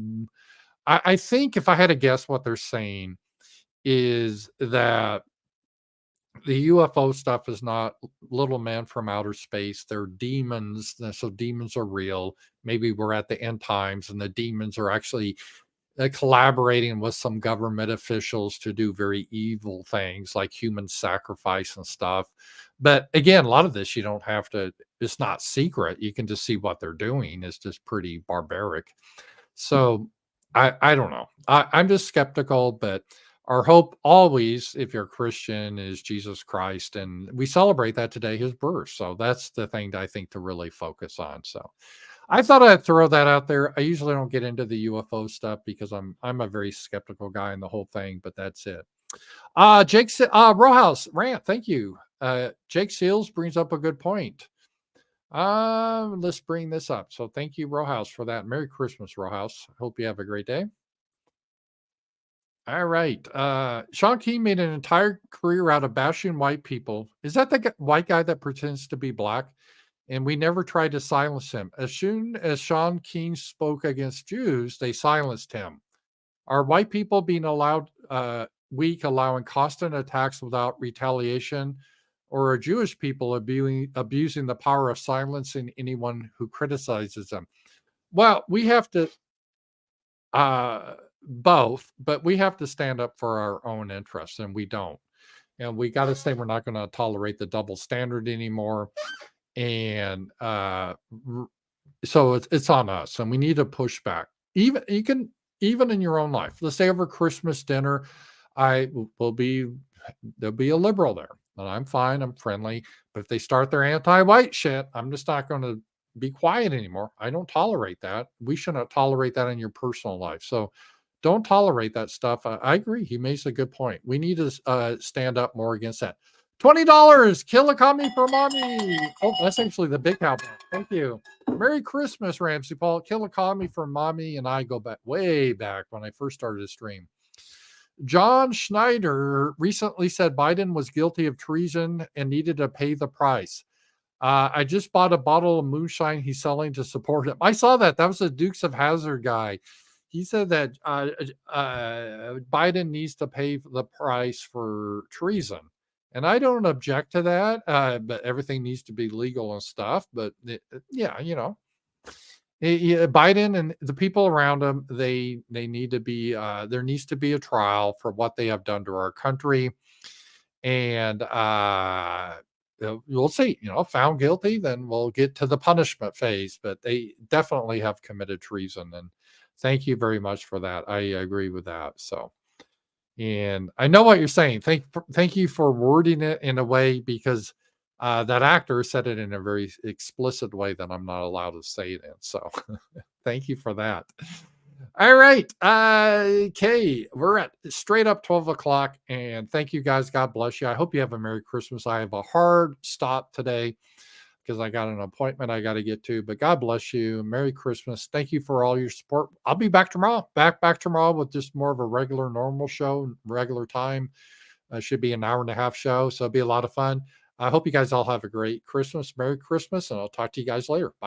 I think if I had to guess what they're saying is that the UFO stuff is not little men from outer space. They're demons. So demons are real. Maybe we're at the end times and the demons are actually collaborating with some government officials to do very evil things like human sacrifice and stuff. But again, a lot of this, you don't have to, it's not secret. You can just see what they're doing. It's just pretty barbaric. So I don't know. I'm just skeptical, but our hope always, if you're a Christian, is Jesus Christ. And we celebrate that today, his birth. So that's the thing that I think to really focus on. So I thought I'd throw that out there. I usually don't get into the UFO stuff because I'm a very skeptical guy in the whole thing, but that's it. Jake Rowhouse rant, thank you. Jake Seals brings up a good point. Let's bring this up. So thank you, Rowhouse, for that. Merry Christmas, Rowhouse. Hope you have a great day. All right. Sean Key made an entire career out of bashing white people. Is that the white guy that pretends to be black? And we never tried to silence him. As soon as Sean Keane spoke against Jews, they silenced him. Are white people being allowed weak, allowing constant attacks without retaliation? Or are Jewish people abusing the power of silencing anyone who criticizes them? Well, we have to both, but we have to stand up for our own interests, and we don't. And we got to say we're not going to tolerate the double standard anymore. And so it's on us, and we need to push back. Even in your own life. Let's say over Christmas dinner, there'll be a liberal there, and I'm fine, I'm friendly. But if they start their anti-white shit, I'm just not going to be quiet anymore. I don't tolerate that. We shouldn't tolerate that in your personal life. So don't tolerate that stuff. I agree. He makes a good point. We need to stand up more against that. $20. Kill a commie for mommy. Oh, that's actually the big help. Thank you. Merry Christmas, Ramsey Paul. Kill a commie for mommy. And I go back way back when I first started to stream. John Schneider recently said Biden was guilty of treason and needed to pay the price. I just bought a bottle of moonshine he's selling to support him. I saw that. That was a Dukes of Hazzard guy. He said that Biden needs to pay the price for treason. And I don't object to that, but everything needs to be legal and stuff. But yeah, Biden and the people around him, they need to be, there needs to be a trial for what they have done to our country. And we'll see, found guilty, then we'll get to the punishment phase. But they definitely have committed treason. And thank you very much for that. I agree with that. So, and I know what you're saying. Thank you for wording it in a way, because that actor said it in a very explicit way that I'm not allowed to say it in. So thank you for that. All right. Okay. We're at straight up 12 o'clock. And thank you guys. God bless you. I hope you have a Merry Christmas. I have a hard stop today because I got an appointment I got to get to. But God bless you. Merry Christmas. Thank you for all your support. I'll be back tomorrow. Back tomorrow with just more of a regular, normal show, regular time. Should be an hour and a half show. So it'll be a lot of fun. I hope you guys all have a great Christmas. Merry Christmas. And I'll talk to you guys later. Bye.